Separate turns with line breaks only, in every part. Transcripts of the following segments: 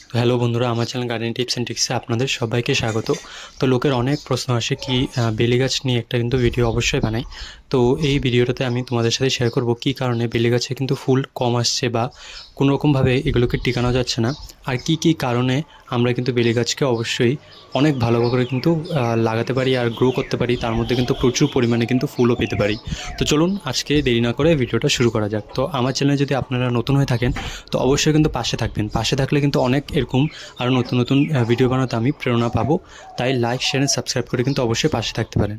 তো হ্যালো বন্ধুরা, আমার চ্যানেল গার্ডেন টিপস অ্যান্ড ট্রিক্সে আপনাদের সবাইকে স্বাগত। তো লোকের অনেক প্রশ্ন আসে কি বেলি গাছ নিয়ে একটা কিন্তু ভিডিও অবশ্যই বানাই। তো এই ভিডিওটাতে আমি তোমাদের সাথে শেয়ার করব কী কারণে বেলি গাছে কিন্তু ফুল কম আসছে বা কোনোরকমভাবে এগুলোকে টিকানো যাচ্ছে না, আর কি কি কারণে আমরা কিন্তু বেলি গাছকে অবশ্যই অনেক ভালো করে কিন্তু লাগাতে পারি আর গ্রো করতে পারি, তার মধ্যে কিন্তু প্রচুর পরিমাণে কিন্তু ফুলও পেতে পারি। তো চলুন আজকে দেরি না করে ভিডিওটা শুরু করা যাক। তো আমার চ্যানেলে যদি আপনারা নতুন হয়ে থাকেন তো অবশ্যই কিন্তু পাশে থাকবেন, পাশে থাকলে কিন্তু অনেক এরকম আরও নতুন নতুন ভিডিও বানাতে আমি প্রেরণা পাবো। তাই লাইক শেয়ার এন্ড সাবস্ক্রাইব করে কিন্তু অবশ্যই পাশে থাকতে পারেন।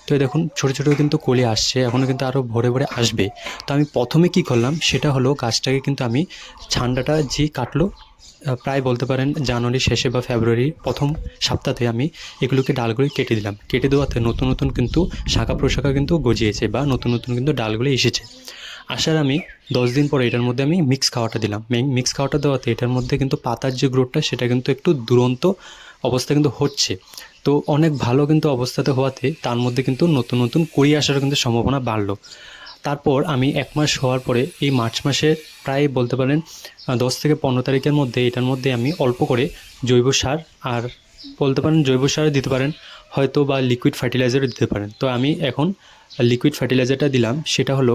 তো এই দেখুন ছোটো ছোটো কিন্তু কলি আসছে, এখনও কিন্তু আরও ভরে ভরে আসবে। তো আমি প্রথমে কি করলাম সেটা হলো গাছটাকে কিন্তু আমি ঠান্ডাটা যে কাটলো প্রায় বলতে পারেন জানুয়ারির শেষে বা ফেব্রুয়ারির প্রথম সপ্তাহে আমি এগুলোকে ডালগুলি কেটে দিলাম। কেটে দেওয়াতে নতুন নতুন কিন্তু শাখা প্রশাখা কিন্তু গজিয়েছে বা নতুন নতুন কিন্তু ডালগুলি এসেছে। আসার আমি 10 দিন পরে এটার মধ্যে আমি মিক্স খাওয়াটা দিলাম। মিক্স খাওয়াটা দেওয়াতে এটার মধ্যে কিন্তু পাতার যে গ্রোথটা সেটা কিন্তু একটু দুরন্ত অবস্থা কিন্তু হচ্ছে। তো অনেক ভালো কিন্তু অবস্থাতে হওয়াতে তার মধ্যে কিন্তু নতুন নতুন কুড়ি আসারও কিন্তু সম্ভাবনা বাড়লো। তারপর আমি 1 মাস হওয়ার পরে এই মার্চ মাসের প্রায় বলতে পারেন 10 থেকে 15 তারিখের মধ্যে এটার মধ্যে আমি অল্প করে জৈব সার আর বলতে পারেন জৈব সার দিতে পারেন হয়তো বা লিকুইড ফার্টিলাইজারও দিতে পারেন। তো আমি এখন লিকুইড ফার্টিলাইজারটা দিলাম, সেটা হলো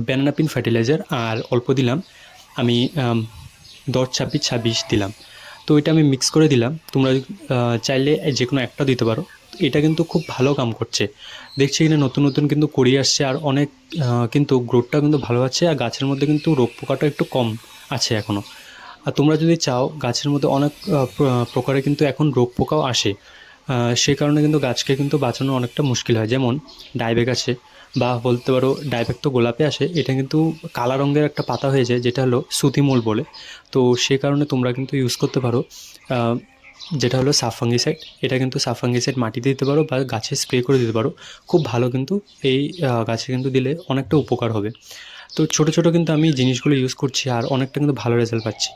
ব্যানানা পিন ফার্টিলাইজার, আর অল্প দিলাম আমি 10-26-26 দিলাম। তো এটা আমি মিক্স করে দিলাম। তোমরা চাইলে যে কোনো একটা দিতে পারো। এটা কিন্তু খুব ভালো কাম করছে। দেখছি এখানে নতুন নতুন কিন্তু কড়ি আসছে আর অনেক কিন্তু গ্রোথটা কিন্তু ভালো আছে, আর গাছের মধ্যে কিন্তু রোগ পোকাটা একটু কম আছে এখনও। আর তোমরা যদি চাও, গাছের মধ্যে অনেক প্রকারের কিন্তু এখন রোগ পোকাও আসে। সেই কারণে কিন্তু গাছকে কিন্তু বাঁচানো অনেকটা মুশকিল হয়। যেমন ডাইবেক আছে বা বলতে পারো ডাইবেক তো গোলাপে আসে, এটা কিন্তু কালা রঙের একটা পাতা হয়ে যায় যেটা হলো সুতিমূল বলে। তো সে কারণে তোমরা কিন্তু ইউজ করতে পারো যেটা হলো সাব ফাঙ্গিসাইড। এটা কিন্তু সাব ফাঙ্গিসাইড মাটিতে দিতে পারো বা গাছে স্প্রে করে দিতে পারো। খুব ভালো কিন্তু এই গাছে কিন্তু দিলে অনেকটা উপকার হবে। তো ছোটো ছোটো কিন্তু আমি জিনিসগুলো ইউজ করছি আর অনেকটা কিন্তু ভালো রেজাল্ট পাচ্ছি।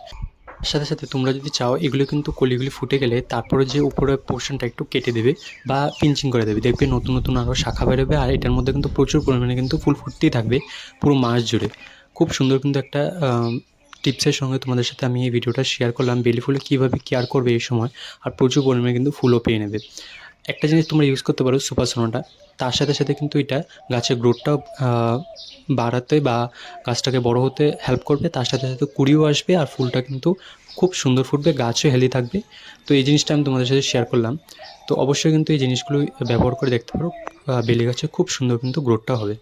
সাথে সাথে তোমরা যদি চাও এগুলো কিন্তু কলিগুলি ফুটে গেলে তারপরে যে উপরের পোর্শনটা একটু কেটে দেবে বা পিঞ্চিং করে দেবে, দেখবে নতুন নতুন আরও শাখা বেরোবে আর এটার মধ্যে কিন্তু প্রচুর পরিমাণে কিন্তু ফুল ফুটতেই থাকবে পুরো মাস জুড়ে। খুব সুন্দর কিন্তু একটা টিপসের সঙ্গে তোমাদের সাথে আমি এই ভিডিওটা শেয়ার করলাম বেলি ফুলে কীভাবে কেয়ার করবে এই সময়, আর প্রচুর পরিমাণে কিন্তু ফুলও পেয়ে নেবে। একটা জিনিস তোমরা ইউজ করতে পারো সুপার সোনাটা, তার সাথে সাথে কিন্তু এটা গাছের গ্রোথটাও বাড়াতে বা গাছটাকে বড় হতে হেল্প করবে, তার সাথে সাথে কুড়িও আসবে আর ফুলটা কিন্তু খুব সুন্দর ফুটবে, গাছও হেলদি থাকবে। তো এই জিনিসটা আমি তোমাদের সাথে শেয়ার করলাম। তো অবশ্যই কিন্তু এই জিনিসগুলো ব্যবহার করে দেখতে পারো, বেলি গাছে খুব সুন্দর কিন্তু গ্রোথটা হবে।